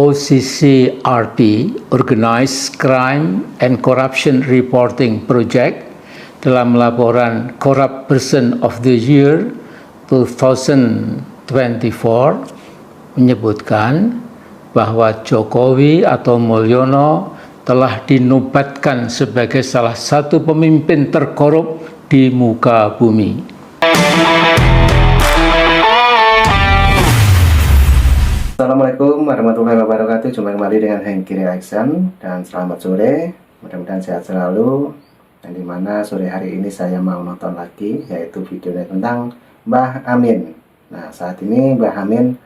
OCCRP, Organized Crime and Corruption Reporting Project, dalam laporan Corrupt Person of the Year 2024 menyebutkan bahwa Jokowi atau Mulyono telah dinobatkan sebagai salah satu pemimpin terkorup di muka bumi. Assalamualaikum warahmatullahi wabarakatuh. Jumpa kembali dengan Hengki Reaction dan selamat sore. Mudah-mudahan sehat selalu. Dan dimana sore hari ini saya mau nonton lagi, yaitu videonya tentang Mbah Amin. Nah, saat ini Mbah Amin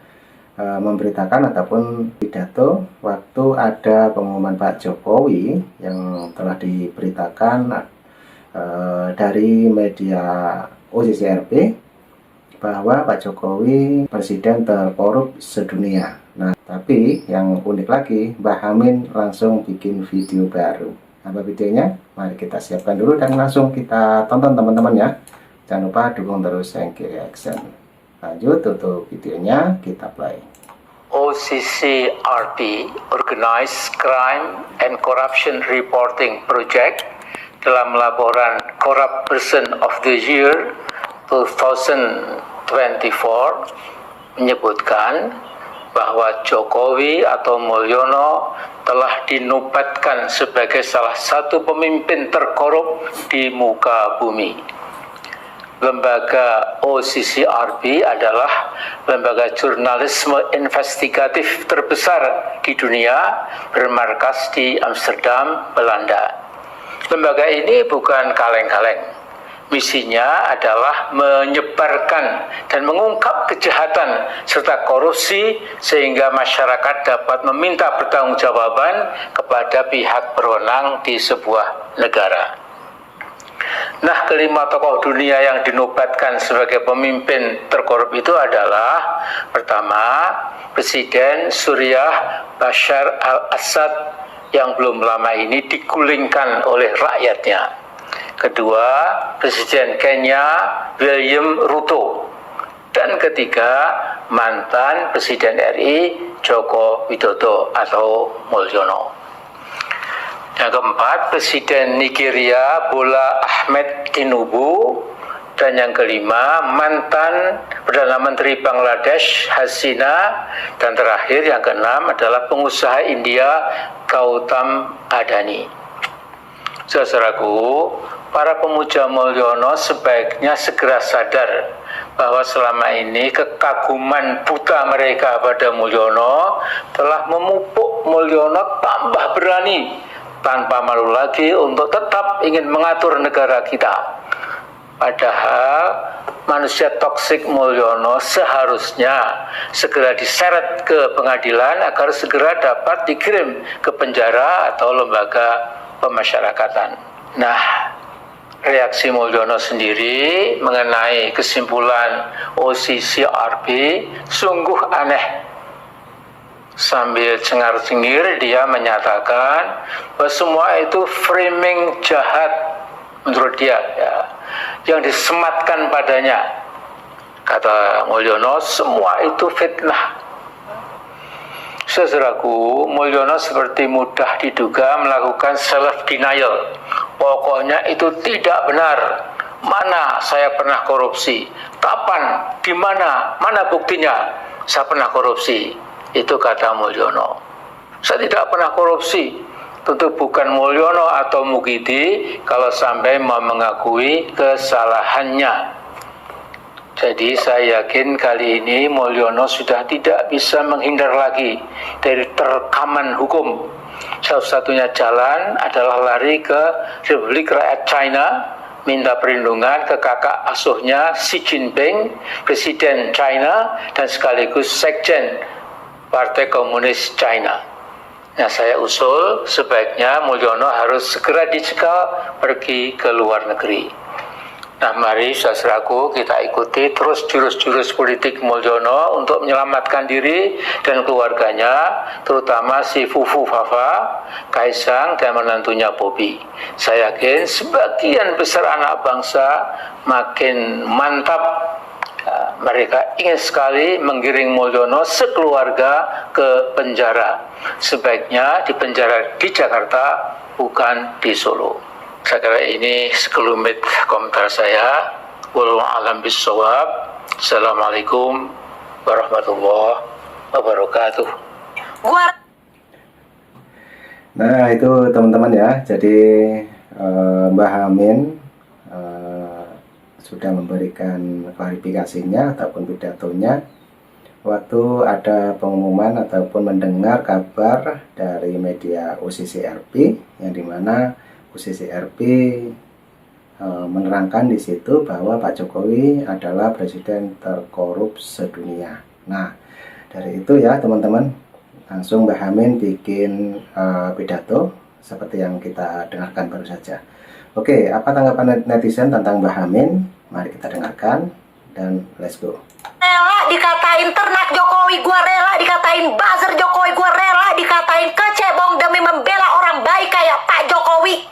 memberitakan ataupun pidato waktu ada pengumuman Pak Jokowi yang telah diberitakan dari media OCCRP bahwa Pak Jokowi presiden terkorup sedunia. Nah, tapi yang unik lagi, Mbah Amin langsung bikin video baru. Apa videonya? Mari kita siapkan dulu dan langsung kita tonton teman-teman ya. Jangan lupa dukung terus Hengki Reaction. Lanjut untuk videonya, kita play. OCCRP, Organized Crime and Corruption Reporting Project, dalam laporan Corrupt Person of the Year 2024 menyebutkan bahwa Jokowi atau Mulyono telah dinobatkan sebagai salah satu pemimpin terkorup di muka bumi. Lembaga OCCRP adalah lembaga jurnalisme investigatif terbesar di dunia, bermarkas di Amsterdam, Belanda. Lembaga ini bukan kaleng-kaleng. Misinya adalah menyebarkan dan mengungkap kejahatan serta korupsi sehingga masyarakat dapat meminta pertanggungjawaban kepada pihak berwenang di sebuah negara. Nah, kelima tokoh dunia yang dinobatkan sebagai pemimpin terkorup itu adalah: pertama, Presiden Suriah Bashar al-Assad yang belum lama ini digulingkan oleh rakyatnya. Kedua, Presiden Kenya William Ruto. Dan ketiga, mantan Presiden RI Joko Widodo atau Mulyono. Yang keempat, Presiden Nigeria Bola Ahmed Tinubu. Dan yang kelima, mantan Perdana Menteri Bangladesh Hasina. Dan terakhir yang keenam adalah pengusaha India Gautam Adani. Saudaraku, para pemuja Mulyono sebaiknya segera sadar bahwa selama ini kekaguman buta mereka pada Mulyono telah memupuk Mulyono tambah berani tanpa malu lagi untuk tetap ingin mengatur negara kita. Padahal manusia toksik Mulyono seharusnya segera diseret ke pengadilan agar segera dapat dikirim ke penjara atau lembaga pemasyarakatan. Nah, reaksi Mulyono sendiri mengenai kesimpulan OCCRP sungguh aneh. Sambil cengar-cengir dia menyatakan bahwa semua itu framing jahat menurut dia ya, yang disematkan padanya. Kata Mulyono, semua itu fitnah. Saudaraku, Mulyono seperti mudah diduga melakukan self-denial. Pokoknya itu tidak benar. Mana saya pernah korupsi? Kapan? Di mana? Mana buktinya? Saya pernah korupsi. Itu kata Mulyono. Saya tidak pernah korupsi. Tentu bukan Mulyono atau Mukidi kalau sampai mau mengakui kesalahannya. Jadi saya yakin kali ini Mulyono sudah tidak bisa menghindar lagi dari terkaman hukum. Satu-satunya jalan adalah lari ke Republik Rakyat China, minta perlindungan ke kakak asuhnya Xi Jinping, Presiden China dan sekaligus Sekjen Partai Komunis China. Nah, saya usul sebaiknya Mulyono harus segera dicekal pergi ke luar negeri. Nah, mari saudaraku kita ikuti terus jurus-jurus politik Mulyono untuk menyelamatkan diri dan keluarganya, terutama si Fufu Fafa, Kaisang dan menantunya Bobi. Saya yakin sebagian besar anak bangsa makin mantap mereka ingin sekali menggiring Mulyono sekeluarga ke penjara. Sebaiknya di penjara di Jakarta, bukan di Solo. Saya kira ini sekelumit komentar saya. Wallahu a'lam bishawab. Assalamualaikum warahmatullahi wabarakatuh. Nah itu teman-teman ya, jadi Mbah Amin sudah memberikan klarifikasinya ataupun pidatonya waktu ada pengumuman ataupun mendengar kabar dari media UCCRP, yang dimana UCCRP menerangkan di situ bahwa Pak Jokowi adalah presiden terkorup sedunia. Nah dari itu ya teman-teman, langsung Mbah Amin bikin pidato seperti yang kita dengarkan baru saja. Oke, apa tanggapan netizen tentang Mbah Amin? Mari kita dengarkan dan let's go. Rela dikatain ternak Jokowi, gua rela dikatain buzzer Jokowi, gua rela dikatain kecebong demi membela orang baik kayak Pak Jokowi.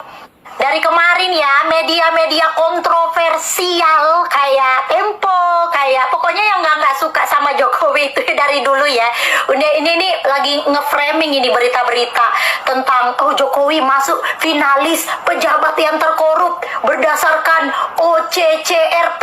Dari kemarin ya, media-media kontroversial kayak Tempo, kayak pokoknya yang nggak suka sama Jokowi itu dari dulu ya. Ini lagi nge-framing ini berita-berita tentang Jokowi masuk finalis pejabat yang terkorup berdasarkan OCCRP.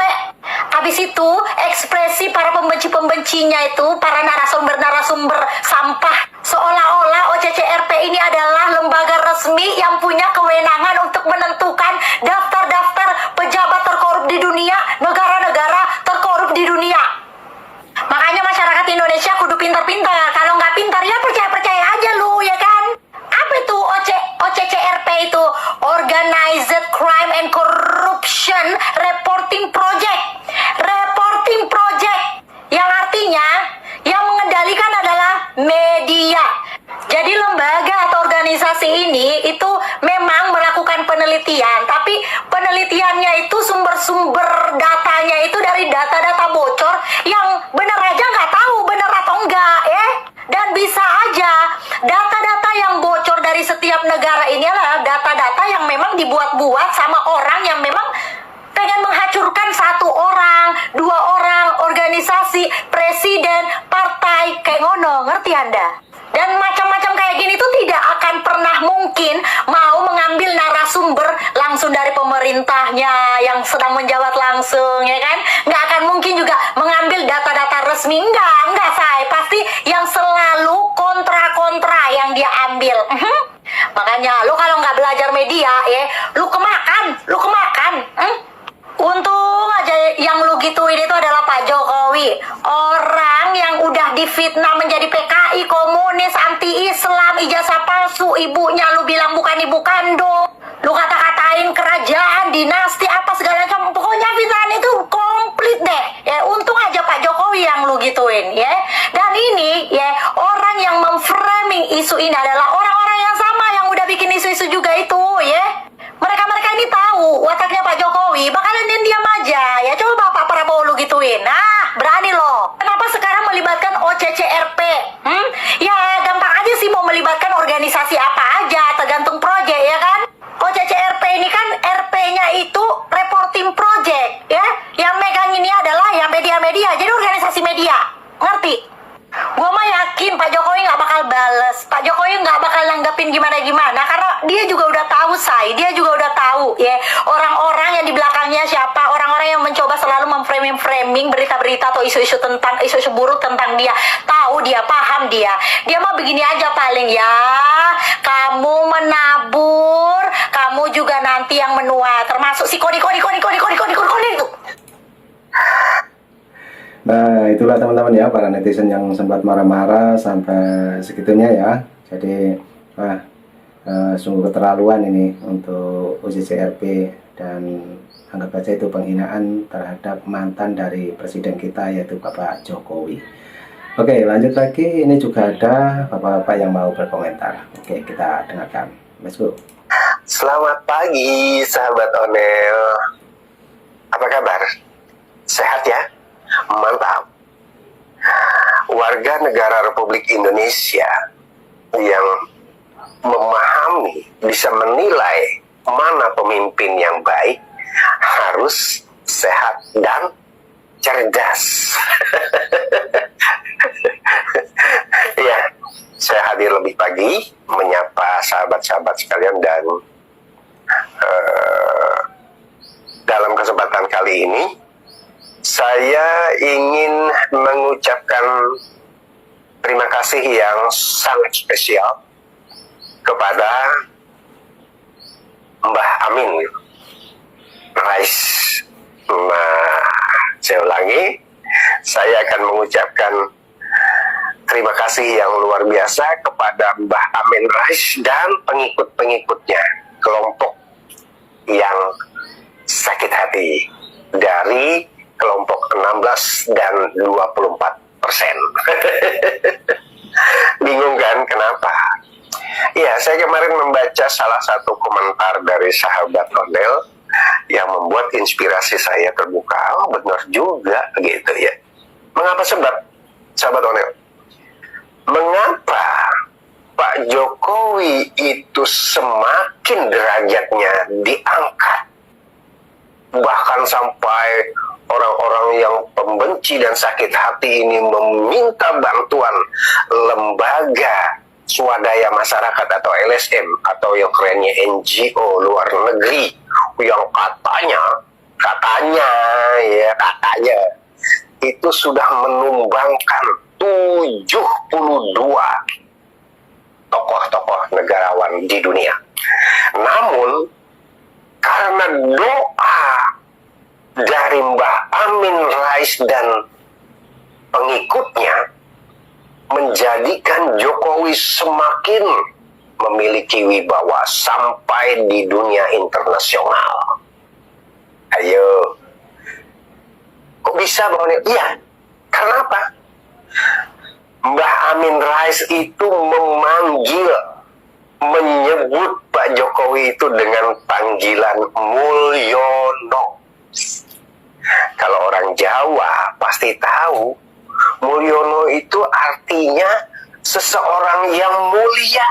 Habis itu ekspresi para pembenci-pembencinya itu, para narasumber-narasumber sampah, seolah-olah OCCRP ini adalah lembaga resmi yang punya kewenangan untuk menentukan daftar-daftar pejabat terkorup di dunia, negara-negara terkorup di dunia. Makanya masyarakat Indonesia kudu pintar-pintar. Kalau nggak pintar ya percaya-percaya aja lu, ya kan? Apa itu OCCRP itu? Organized Crime and Corruption Reporting Project. Reporting Project yang artinya yang mengendalikan adalah media. Jadi lembaga atau organisasi ini itu memang melakukan penelitian, tapi penelitiannya itu sumber-sumber datanya itu dari data-data bocor yang benar aja nggak tahu benar atau enggak ya. Dan bisa aja data-data yang bocor dari setiap negara ini adalah data-data yang memang dibuat-buat sama orang yang memang pengen menghancurkan satu orang, dua orang, organisasi, presiden, partai, kayak ngono, ngerti Anda? Dan macam-macam kayak gini tuh tidak akan pernah mungkin mau mengambil narasumber langsung dari pemerintahnya yang sedang menjabat langsung, ya kan? Nggak akan mungkin juga mengambil data-data resmi, enggak say. Pasti yang selalu kontra-kontra yang dia ambil. Makanya lu kalau nggak belajar media ya, lu kemakan. Untung aja yang lu gituin itu adalah Pak Jokowi. Orang yang udah difitnah menjadi PKI, komunis, anti-Islam, ijazah palsu, ibunya lu bilang bukan ibu kandung. Lu kata-katain kerajaan, dinasti, apa segala macam. Pokoknya fitnah itu komplit deh. Ya, untung aja Pak Jokowi yang lu gituin ya. Dan ini ya, orang yang memframing isu ini adalah orang-orang yang sama yang udah bikin isu-isu juga itu ya. Mereka ini tahu wataknya Pak Jokowi, bakalan diam aja ya. Coba Pak Prabowo lu gituin. Nah, berani loh. Kenapa sekarang melibatkan OCCRP? Ya gampang aja sih mau melibatkan organisasi apa aja, tergantung proyek ya kan. OCCRP ini kan RP-nya itu reporting project ya. Yang megang ini adalah ya media-media, jadi organisasi media. Ngerti? Gua mah yakin Pak Jokowi nggak bakal bales, Pak Jokowi nggak bakal nanggepin gimana-gimana, karena dia juga udah tahu dia juga udah tahu ya orang-orang yang di belakangnya siapa, orang-orang yang mencoba selalu memframing berita-berita atau isu-isu buruk tentang dia, tahu dia, paham dia mah begini aja paling ya, kamu menabur, kamu juga nanti yang menuai, termasuk si koni itu. Nah itulah teman-teman ya, para netizen yang sempat marah-marah sampai segitunya ya. Jadi sungguh keterlaluan ini untuk UCCRP, dan anggap saja itu penghinaan terhadap mantan dari presiden kita, yaitu Bapak Jokowi. Oke, lanjut lagi, ini juga ada bapak-bapak yang mau berkomentar. Oke, kita dengarkan. Let's go. Selamat pagi sahabat Onel. Apa kabar? Sehat ya? Mantap. Warga negara Republik Indonesia yang memahami, bisa menilai mana pemimpin yang baik harus sehat dan cerdas. Ya, saya hadir lebih pagi menyapa sahabat-sahabat sekalian dan dalam kesempatan kali ini saya ingin mengucapkan terima kasih yang sangat spesial kepada Mbah Amin Rais. Nah, saya ulangi, saya akan mengucapkan terima kasih yang luar biasa kepada Mbah Amin Rais dan pengikut-pengikutnya, kelompok yang sakit hati dari kelompok 16 dan 24%. Bingung kan kenapa? Ya, saya kemarin membaca salah satu komentar dari sahabat Onel yang membuat inspirasi saya terbuka. Oh, benar juga gitu ya. Mengapa sahabat Onel? Mengapa Pak Jokowi itu semakin derajatnya diangkat, bahkan sampai orang-orang yang pembenci dan sakit hati ini meminta bantuan lembaga swadaya masyarakat atau LSM atau yang kerennya NGO luar negeri yang katanya itu sudah menumbangkan 72 tokoh-tokoh negarawan di dunia. Namun karena doa dari Mbah Amin Rais dan pengikutnya menjadikan Jokowi semakin memiliki wibawa sampai di dunia internasional. Ayo, kok bisa Bang? Iya, karena apa? Mbah Amin Rais itu menyebut Pak Jokowi itu dengan panggilan Mulyono. Kalau orang Jawa pasti tahu Mulyono itu artinya seseorang yang mulia.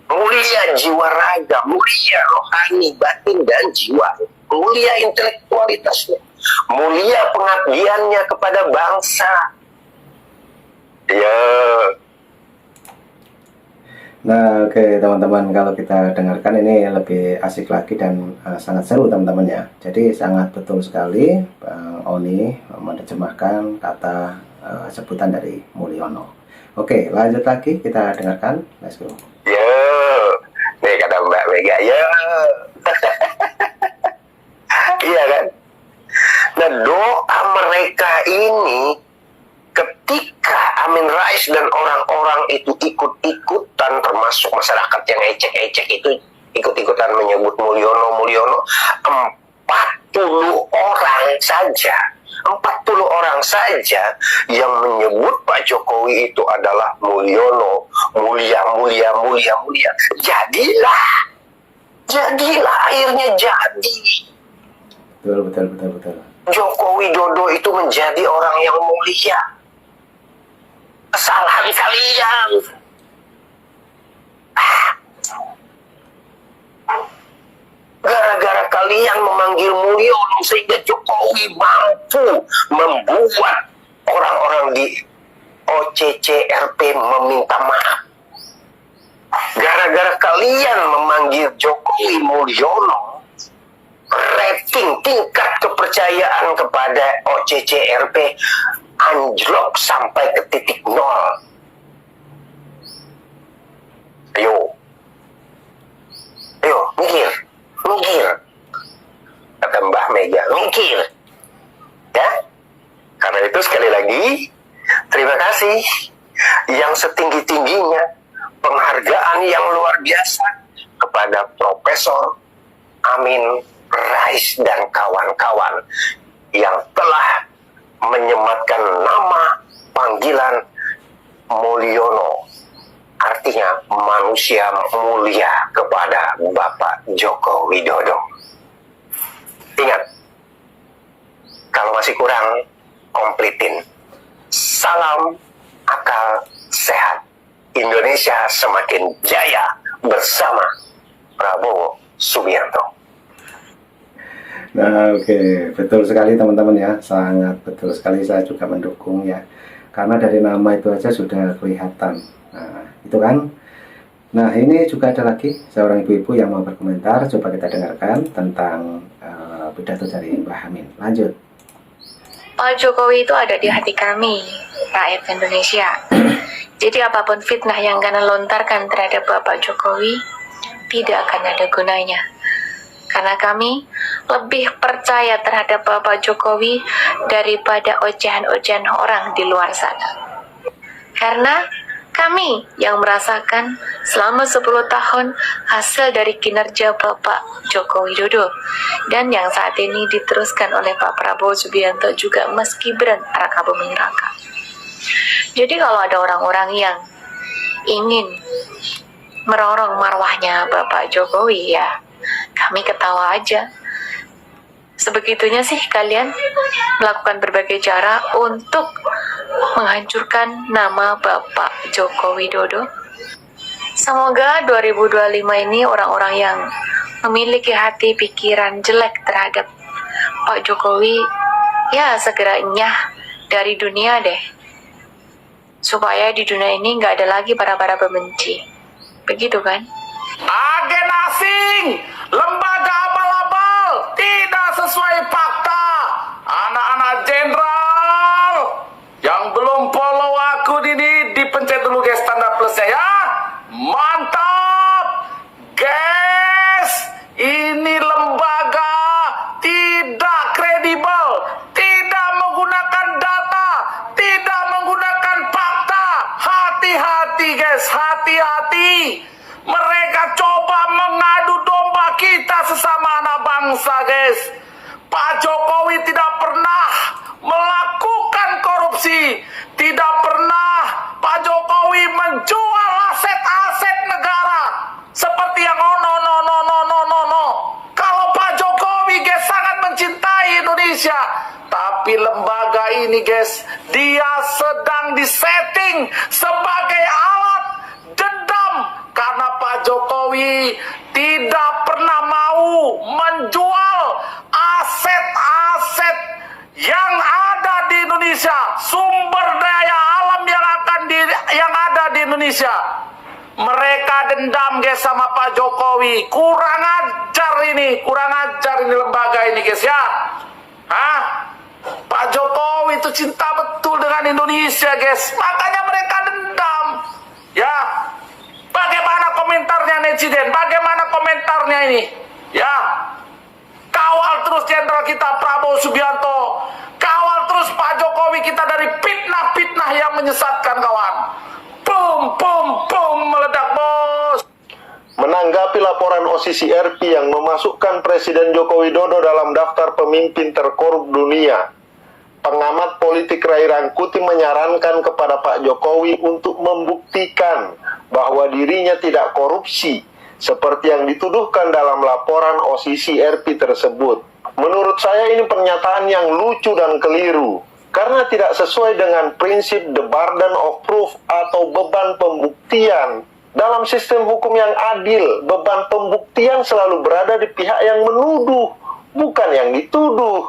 Mulia jiwa raga, mulia rohani, batin dan jiwa. Mulia intelektualitasnya, mulia pengabdiannya kepada bangsa. Ya. Nah, oke teman-teman, kalau kita dengarkan ini lebih asik lagi dan sangat seru teman-teman ya. Jadi sangat betul sekali Bang Oni menerjemahkan kata sebutan dari Mulyono. Oke, lanjut lagi kita dengarkan. Let's go. Yo, nih kata Mbak Mega, yo. Iya kan? Nah, doa mereka ini ketika Amin Rais dan orang-orang itu ikut-ikutan, termasuk masyarakat yang ecek-ecek itu ikut-ikutan menyebut Mulyono, 40 orang saja yang menyebut Pak Jokowi itu adalah Mulyono, mulia. Jadilah akhirnya jadi. Betul. Joko Widodo itu menjadi orang yang mulia. Kesalahan kalian. Gara-gara kalian memanggil Mulyono sehingga Jokowi mampu membuat orang-orang di OCCRP meminta maaf. Gara-gara kalian memanggil Jokowi Mulyono, rating tingkat kepercayaan kepada OCCRP anjlok sampai ke titik nol. Ayo, mikir. Kata Mbah Mega, mikir. Ya, karena itu sekali lagi, terima kasih yang setinggi-tingginya, penghargaan yang luar biasa kepada Profesor Amin Rais dan kawan-kawan yang telah menyematkan nama panggilan Mulyono, artinya manusia mulia, kepada Bapak Joko Widodo. Ingat, kalau masih kurang, komplitin. Salam akal sehat. Indonesia semakin jaya bersama Prabowo Subianto. Nah, oke, betul sekali teman-teman ya, sangat betul sekali, saya juga mendukung ya, karena dari nama itu aja sudah kelihatan. Nah, itu kan. Nah, ini juga ada lagi seorang ibu-ibu yang mau berkomentar, coba kita dengarkan tentang pidato dari Mbah Amin. Lanjut. Pak Jokowi itu ada di hati kami, rakyat Indonesia. Jadi apapun fitnah yang kalian lontarkan terhadap Bapak Jokowi, tidak akan ada gunanya. Karena kami lebih percaya terhadap Bapak Jokowi daripada ocehan-ocehan orang di luar sana. Karena kami yang merasakan selama 10 tahun hasil dari kinerja Bapak Joko Widodo dan yang saat ini diteruskan oleh Pak Prabowo Subianto juga Mas Gibran Raka Buming Raka. Jadi kalau ada orang-orang yang ingin merorong marwahnya Bapak Jokowi, ya kami ketawa aja. Sebegitunya sih kalian melakukan berbagai cara untuk menghancurkan nama Bapak Joko Widodo. Semoga 2025 ini orang-orang yang memiliki hati pikiran jelek terhadap Pak Jokowi ya segera nyah dari dunia deh. Supaya di dunia ini nggak ada lagi para pembenci. Begitu kan? Agen asing, lembaga abal-abal, tidak sesuai fakta. Anak-anak jenderal yang belum follow akun ini dipencet dulu guys tanda plusnya ya. Mantap, guys. Ini lembaga tidak kredibel, tidak menggunakan data, tidak menggunakan fakta. Hati-hati guys, hati-hati. Mereka coba mengadu domba kita sesama anak bangsa, guys. Pak Jokowi tidak pernah melakukan korupsi. Tidak pernah Pak Jokowi menjual aset-aset negara. Seperti yang no. Kalau Pak Jokowi, guys, sangat mencintai Indonesia. Tapi lembaga ini, guys, dia sedang disetting sebagai alat dendam. Karena Pak Jokowi tidak pernah mau menjual aset-aset yang ada di Indonesia, sumber daya alam yang ada di Indonesia. Mereka dendam guys sama Pak Jokowi. Kurang ajar ini lembaga ini guys ya. Hah? Pak Jokowi itu cinta betul dengan Indonesia guys. Makanya mereka dendam. Ya. Bagaimana komentarnya netizen? Bagaimana komentarnya ini? Ya. Kawal terus jenderal kita Prabowo Subianto. Kawal terus Pak Jokowi kita dari fitnah-fitnah yang menyesatkan kawan. Bum, meledak bos. Menanggapi laporan OCCRP yang memasukkan Presiden Joko Widodo dalam daftar pemimpin terkorup dunia, pengamat politik Ray Rangkuti menyarankan kepada Pak Jokowi untuk membuktikan bahwa dirinya tidak korupsi, seperti yang dituduhkan dalam laporan OCCRP tersebut. Menurut saya ini pernyataan yang lucu dan keliru, karena tidak sesuai dengan prinsip the burden of proof atau beban pembuktian. Dalam sistem hukum yang adil, beban pembuktian selalu berada di pihak yang menuduh, bukan yang dituduh.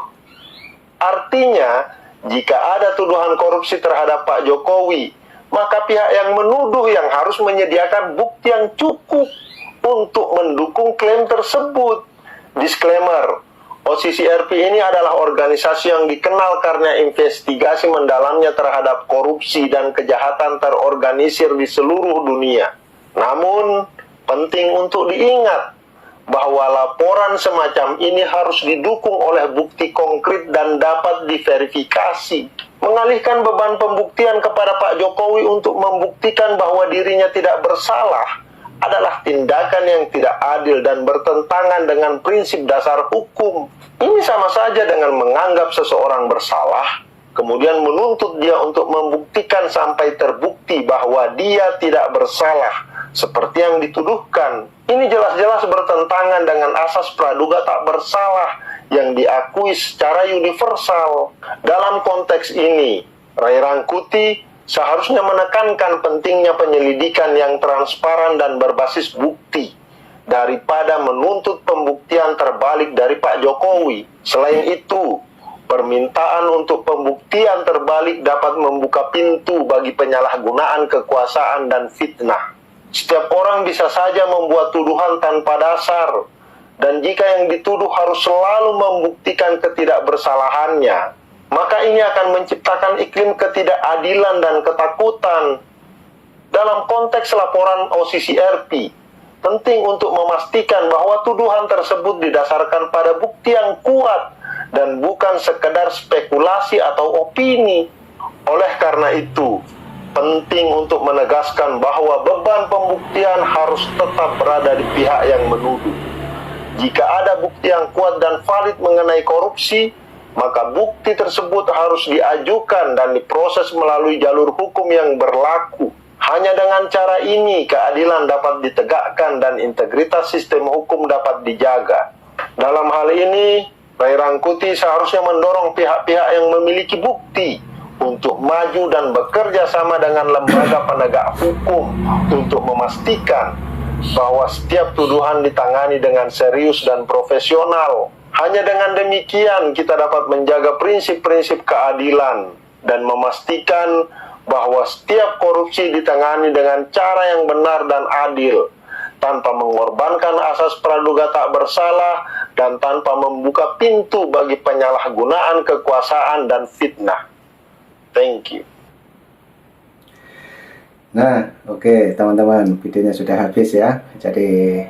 Artinya, jika ada tuduhan korupsi terhadap Pak Jokowi, maka pihak yang menuduh yang harus menyediakan bukti yang cukup untuk mendukung klaim tersebut. Disclaimer, OCCRP ini adalah organisasi yang dikenal karena investigasi mendalamnya terhadap korupsi dan kejahatan terorganisir di seluruh dunia. Namun, penting untuk diingat bahwa laporan semacam ini harus didukung oleh bukti konkret dan dapat diverifikasi. Mengalihkan beban pembuktian kepada Pak Jokowi untuk membuktikan bahwa dirinya tidak bersalah adalah tindakan yang tidak adil dan bertentangan dengan prinsip dasar hukum. Ini sama saja dengan menganggap seseorang bersalah, kemudian menuntut dia untuk membuktikan sampai terbukti bahwa dia tidak bersalah, seperti yang dituduhkan. Ini jelas-jelas bertentangan dengan asas praduga tak bersalah yang diakui secara universal. Dalam konteks ini, Ray Rangkuti seharusnya menekankan pentingnya penyelidikan yang transparan dan berbasis bukti. daripada menuntut pembuktian terbalik dari Pak Jokowi. Selain itu, permintaan untuk pembuktian terbalik dapat membuka pintu bagi penyalahgunaan kekuasaan dan fitnah. Setiap orang bisa saja membuat tuduhan tanpa dasar, dan jika yang dituduh harus selalu membuktikan ketidakbersalahannya, maka ini akan menciptakan iklim ketidakadilan dan ketakutan. Dalam konteks laporan OCCRP, penting untuk memastikan bahwa tuduhan tersebut didasarkan pada bukti yang kuat dan bukan sekedar spekulasi atau opini. Oleh karena itu, penting untuk menegaskan bahwa beban pembuktian harus tetap berada di pihak yang menuduh. Jika ada bukti yang kuat dan valid mengenai korupsi, maka bukti tersebut harus diajukan dan diproses melalui jalur hukum yang berlaku. Hanya dengan cara ini, keadilan dapat ditegakkan dan integritas sistem hukum dapat dijaga. Dalam hal ini, Ray Rangkuti seharusnya mendorong pihak-pihak yang memiliki bukti untuk maju dan bekerja sama dengan lembaga penegak hukum untuk memastikan bahwa setiap tuduhan ditangani dengan serius dan profesional. Hanya dengan demikian kita dapat menjaga prinsip-prinsip keadilan dan memastikan bahwa setiap korupsi ditangani dengan cara yang benar dan adil, tanpa mengorbankan asas praduga tak bersalah dan tanpa membuka pintu bagi penyalahgunaan kekuasaan dan fitnah. Thank you. Nah, oke teman-teman, videonya sudah habis ya. Jadi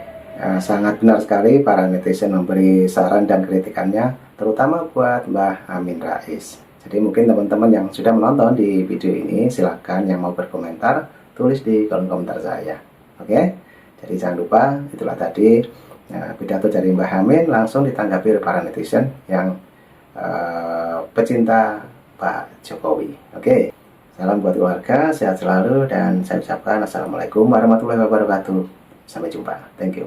sangat benar sekali para netizen memberi saran dan kritikannya, terutama buat Mbah Amin Rais. Jadi mungkin teman-teman yang sudah menonton di video ini, silakan yang mau berkomentar tulis di kolom komentar saya. Oke, jadi jangan lupa, itulah tadi pidato dari Mbah Amin langsung ditanggapi oleh para netizen yang pecinta Pak Jokowi. Oke, salam buat keluarga, sehat selalu, dan saya ucapkan assalamualaikum warahmatullahi wabarakatuh. Sampai jumpa, thank you.